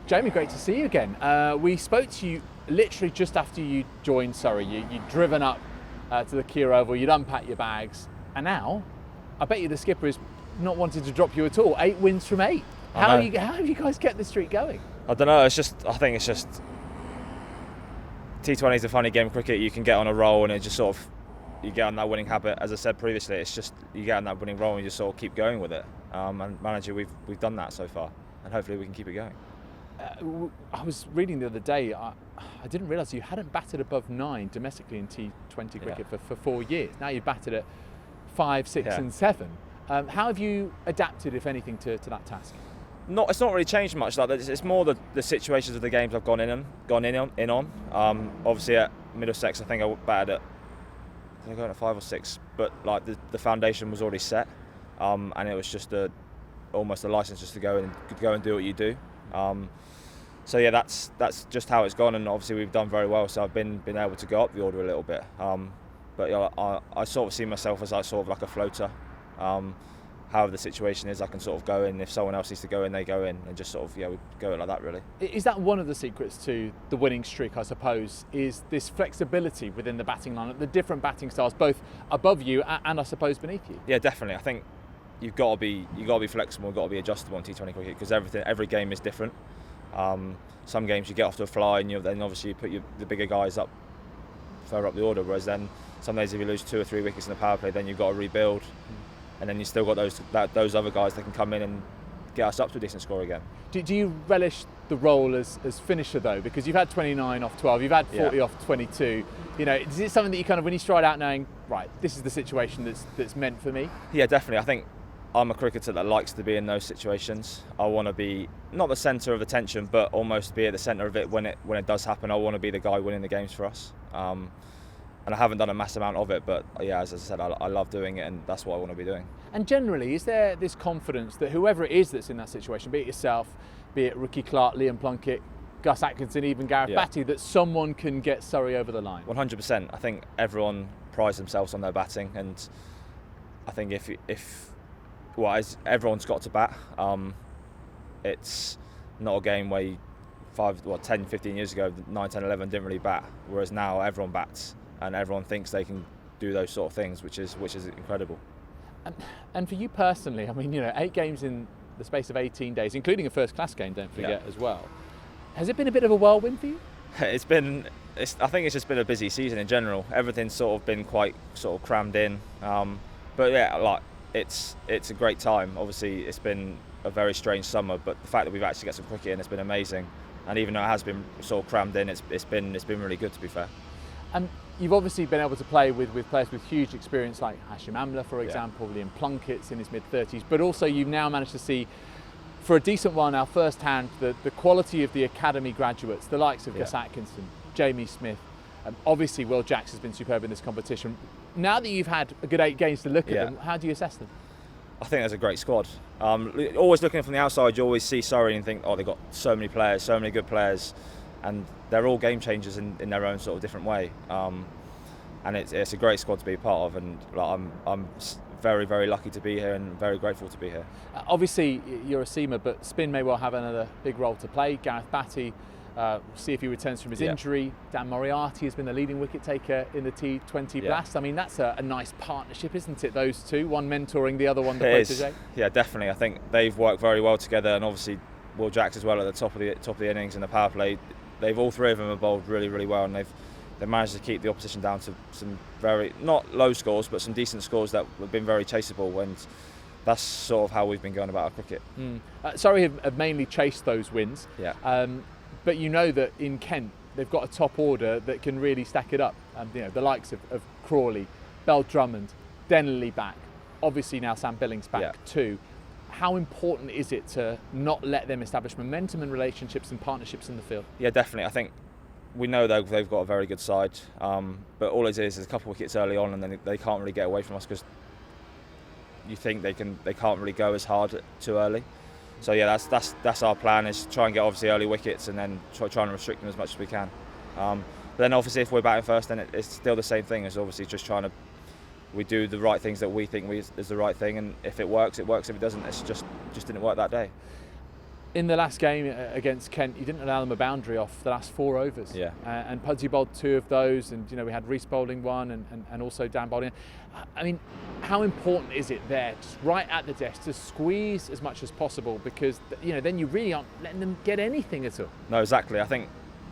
Jamie, great to see you again. We spoke to you literally just after you joined Surrey. You'd driven up to the Kia Oval, you'd unpacked your bags, and now I bet you the skipper is not wanting to drop you at all. 8 wins from 8. How have you guys kept the streak going? I don't know. I think it's just T20 is a funny game of cricket. You can get on a roll and it just sort of you get on that winning habit. As I said previously, it's just you get on that winning roll and you just sort of keep going with it. And manager, we've done that so far, and hopefully we can keep it going. I was reading the other day, I didn't realise you hadn't batted above 9 domestically in T20 cricket for 4 years. Now you've batted at 5, 6 and 7. How have you adapted, if anything, to that task? It's not really changed much. Like it's more the situations of the games I've gone in on. Obviously at Middlesex, I think I batted at I go at 5 or 6, but like the foundation was already set, and it was just almost a license just to go and do what you do. So yeah, that's just how it's gone, and obviously we've done very well. So I've been able to go up the order a little bit. But you know, I sort of see myself as sort of like a floater. However the situation is, I can sort of go in. If someone else needs to go in, they go in, and just sort of we go it like that really. Is that one of the secrets to the winning streak, I suppose, is this flexibility within the batting lineup, the different batting styles, both above you and I suppose beneath you? Yeah, definitely. I think you've got to be flexible, you've got to be adjustable in T20 cricket because every game is different. Some games you get off to a fly, and then obviously you put the bigger guys up further up the order, whereas then some days if you lose 2 or 3 wickets in the power play, then you've got to rebuild. And then you still got those other guys that can come in and get us up to a decent score again. Do you relish the role as finisher though? Because you've had 29 off 12, you've had 40 off 22. You know, is it something that you kind of, when you stride out knowing, right, this is the situation that's meant for me? Yeah, definitely. I think I'm a cricketer that likes to be in those situations. I want to be not the centre of attention, but almost be at the centre of it when it does happen. I want to be the guy winning the games for us. And I haven't done a mass amount of it, but yeah, as I said, I love doing it, and that's what I want to be doing. And generally, is there this confidence that whoever it is that's in that situation, be it yourself, be it Ricky Clark, Liam Plunkett, Gus Atkinson, even Gareth Batty, that someone can get Surrey over the line? 100%. I think everyone prides themselves on their batting, and I think as everyone's got to bat. It's not a game where 10, 15 years ago, 9, 10, 11 didn't really bat, whereas now everyone bats. And everyone thinks they can do those sort of things, which is incredible. And for you personally, I mean, 8 games in the space of 18 days, including a first-class game, don't forget, as well. Has it been a bit of a whirlwind for you? I think it's just been a busy season in general. Everything's sort of been quite sort of crammed in. But yeah, like it's a great time. Obviously, it's been a very strange summer, but the fact that we've actually got some cricket in, it's been amazing. And even though it has been sort of crammed in, it's been really good, to be fair. And you've obviously been able to play with players with huge experience like Hashim Amla, for example, Liam Plunkett's in his mid-30s, but also you've now managed to see, for a decent while now, firsthand, the quality of the academy graduates, the likes of Gus Atkinson, Jamie Smith. Obviously, Will Jacks has been superb in this competition. Now that you've had a good 8 games to look at them, how do you assess them? I think there's a great squad. Always looking from the outside, you always see Surrey and think, oh, they've got so many players, so many good players. And they're all game changers in their own sort of different way, and it's a great squad to be a part of, and I'm very, very lucky to be here and very grateful to be here. Obviously you're a seamer, but spin may well have another big role to play. Gareth Batty, see if he returns from his injury. Dan Moriarty has been the leading wicket taker in the T20 Blast. I mean, that's a nice partnership, isn't it, those two, one mentoring the other one the protege? Yeah, definitely. I think they've worked very well together, and obviously Will Jacks as well at the top of the innings in the power play. They've all 3 of them have bowled really, really well, and they've managed to keep the opposition down to some very, not low scores, but some decent scores that have been very chaseable, and that's sort of how we've been going about our cricket. Surrey have mainly chased those wins, but you know that in Kent they've got a top order that can really stack it up. The likes of Crawley, Bell Drummond, Denley back, obviously now Sam Billings back too. How important is it to not let them establish momentum and relationships and partnerships in the field? Yeah, definitely. I think we know they've got a very good side, but all it is a couple of wickets early on, and then they can't really get away from us because you think they can't really go as hard too early. So yeah, that's our plan, is try and get obviously early wickets and then try and restrict them as much as we can. But then obviously if we're batting first, then it's still the same thing as obviously just trying to. We do the right things that we think is the right thing, and if it works, it works. If it doesn't, it's just didn't work that day. In the last game against Kent, you didn't allow them a boundary off the last 4 overs. Yeah. And Pudsey bowled 2 of those, and we had Reece bowling 1, and also Dan bowling. I mean, how important is it there, just right at the desk, to squeeze as much as possible, because then you really aren't letting them get anything at all. No, exactly. I think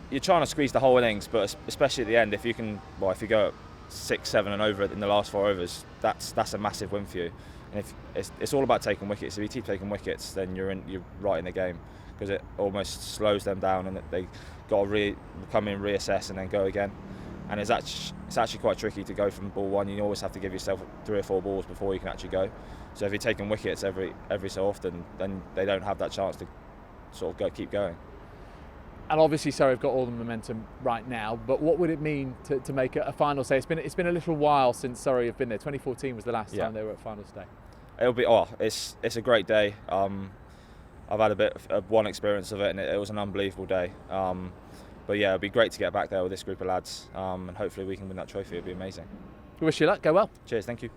you're trying to squeeze the whole innings, but especially at the end, if you go 6, 7 and over in the last 4 overs, that's a massive win for you. And if it's all about taking wickets. If you keep taking wickets, then you're right in the game, because it almost slows them down, and they got to come in, reassess, and then go again. And it's actually quite tricky to go from ball 1. You always have to give yourself 3 or 4 balls before you can actually go. So if you're taking wickets every so often, then they don't have that chance to sort of keep going. And obviously Surrey have got all the momentum right now, but what would it mean to make a final say? It's been a little while since Surrey have been there. 2014 was the last time they were at finals day. It'll be it's a great day. I've had a bit of one experience of it, and it was an unbelievable day. But yeah, it'll be great to get back there with this group of lads, and hopefully we can win that trophy. It'll be amazing. We wish you luck. Go well. Cheers. Thank you.